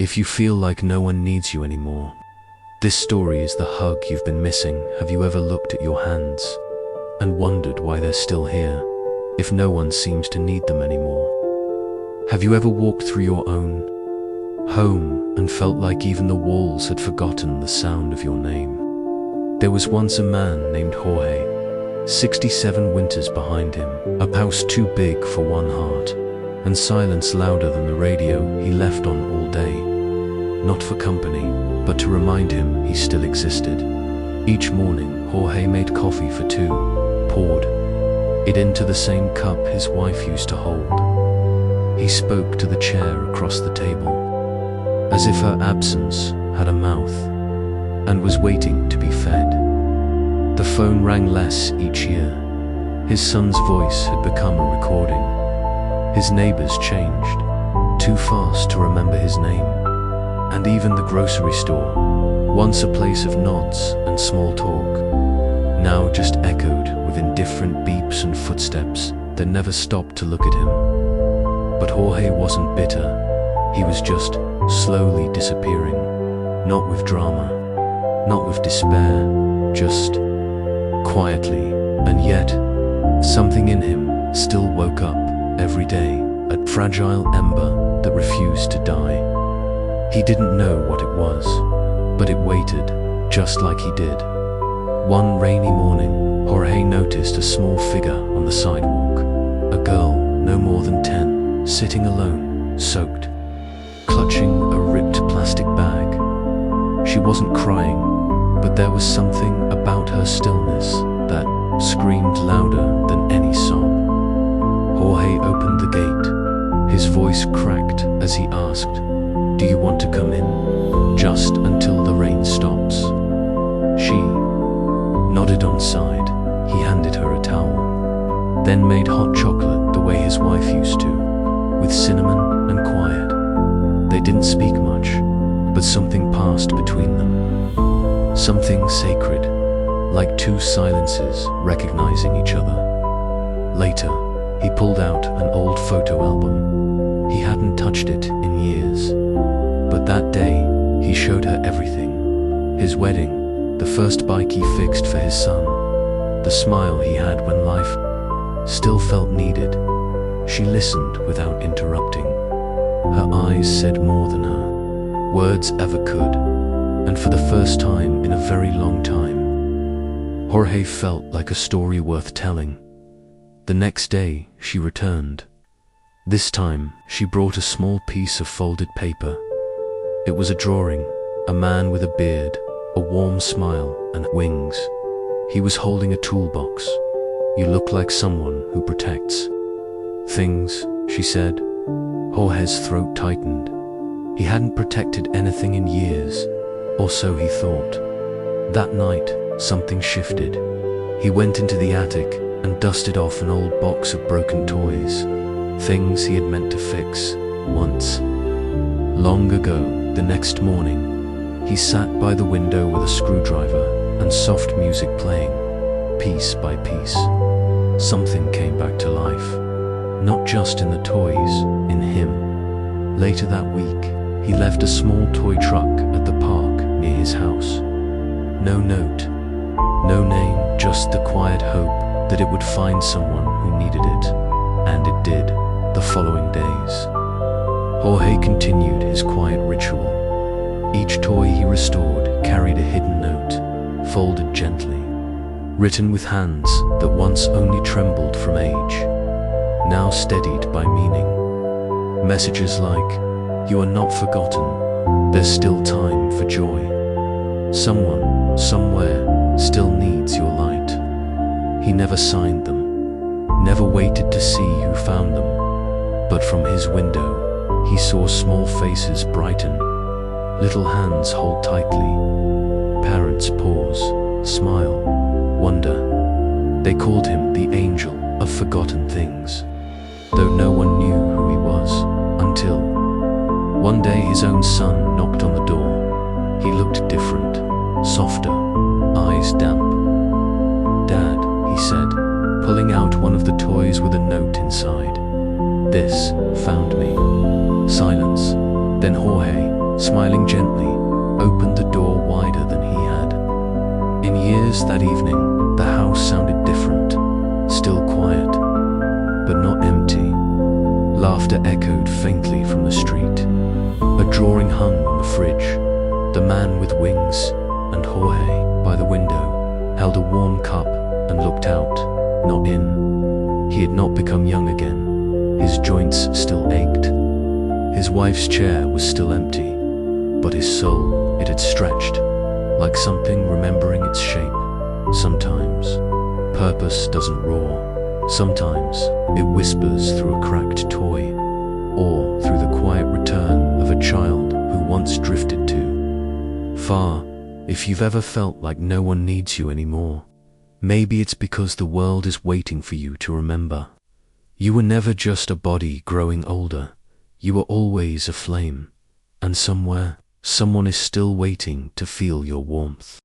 if you feel like no one needs you anymore. This story is the hug you've been missing. Have you ever looked at your hands and wondered why they're still here, if no one seems to need them anymore? Have you ever walked through your own home and felt like even the walls had forgotten the sound of your name? There was once a man named Jorge, 67 winters behind him, a house too big for one heart, and silence louder than the radio he left on all day. Not for company, but to remind him he still existed. Each morning, Jorge made coffee for two, poured it into the same cup his wife used to hold. He spoke to the chair across the table, as if her absence had a mouth and was waiting to be fed. The phone rang less each year. His son's voice had become a recording. His neighbors changed, too fast to remember his name. And even the grocery store, once a place of nods and small talk, now just echoed with indifferent beeps and footsteps that never stopped to look at him. But Jorge wasn't bitter. He was just slowly disappearing, not with drama, not with despair, just quietly. And yet, something in him still woke up every day, a fragile ember that refused to die. He didn't know what it was, but it waited, just like he did. One rainy morning, Jorge noticed a small figure on the sidewalk, a girl no more than 10, sitting alone, soaked, clutching a ripped plastic bag. She wasn't crying, but there was something about her stillness that screamed louder than any sob. Jorge opened the gate. His voice cracked as he asked, "Do you want to come in? Just until the rain stops." She nodded on side. He handed her a towel, then made hot chocolate the way his wife used to, with cinnamon and quiet. They didn't speak much, but something passed between them. Something sacred, like two silences recognizing each other. Later, he pulled out an old photo album. He hadn't touched it in years. But that day, he showed her everything. His wedding, the first bike he fixed for his son, the smile he had when life still felt needed. She listened without interrupting. Her eyes said more than her words ever could, and for the first time in a very long time, Jorge felt like a story worth telling. The next day, she returned. This time, she brought a small piece of folded paper. It was a drawing, a man with a beard, a warm smile, and wings. He was holding a toolbox. "You look like someone who protects things," she said. Jorge's throat tightened. He hadn't protected anything in years, or so he thought. That night, something shifted. He went into the attic and dusted off an old box of broken toys, things he had meant to fix once, long ago. The next morning, he sat by the window with a screwdriver and soft music playing, piece by piece. Something came back to life, not just in the toys, in him. Later that week, he left a small toy truck at the park near his house. No note, no name, just the quiet hope that it would find someone who needed it. And it did, the following days. Jorge continued his quiet ritual. Each toy he restored carried a hidden note, folded gently, written with hands that once only trembled from age, now steadied by meaning. Messages like, "You are not forgotten, there's still time for joy. Someone, somewhere, still needs your light." He never signed them, never waited to see who found them, but from his window, he saw small faces brighten, little hands hold tightly, parents pause, smile, wonder. They called him the angel of forgotten things, though no one knew who he was, until one day his own son knocked on the door. He looked different, softer, eyes damp. "Dad," he said, pulling out one of the toys with a note inside. "This found me." Silence. Then Jorge, smiling gently, opened the door wider than he had. In years that evening, the house sounded different, still quiet, but not empty. Laughter echoed faintly from the street. A drawing hung on the fridge. The man with wings and Jorge by the window held a warm cup and looked out, not in. He had not become young again. His joints still ached. His wife's chair was still empty, but his soul, it had stretched, like something remembering its shape. Sometimes, purpose doesn't roar. Sometimes, it whispers through a cracked toy, or through the quiet return of a child who once drifted too far. If you've ever felt like no one needs you anymore, maybe it's because the world is waiting for you to remember. You were never just a body growing older. You were always a flame, and somewhere, someone is still waiting to feel your warmth.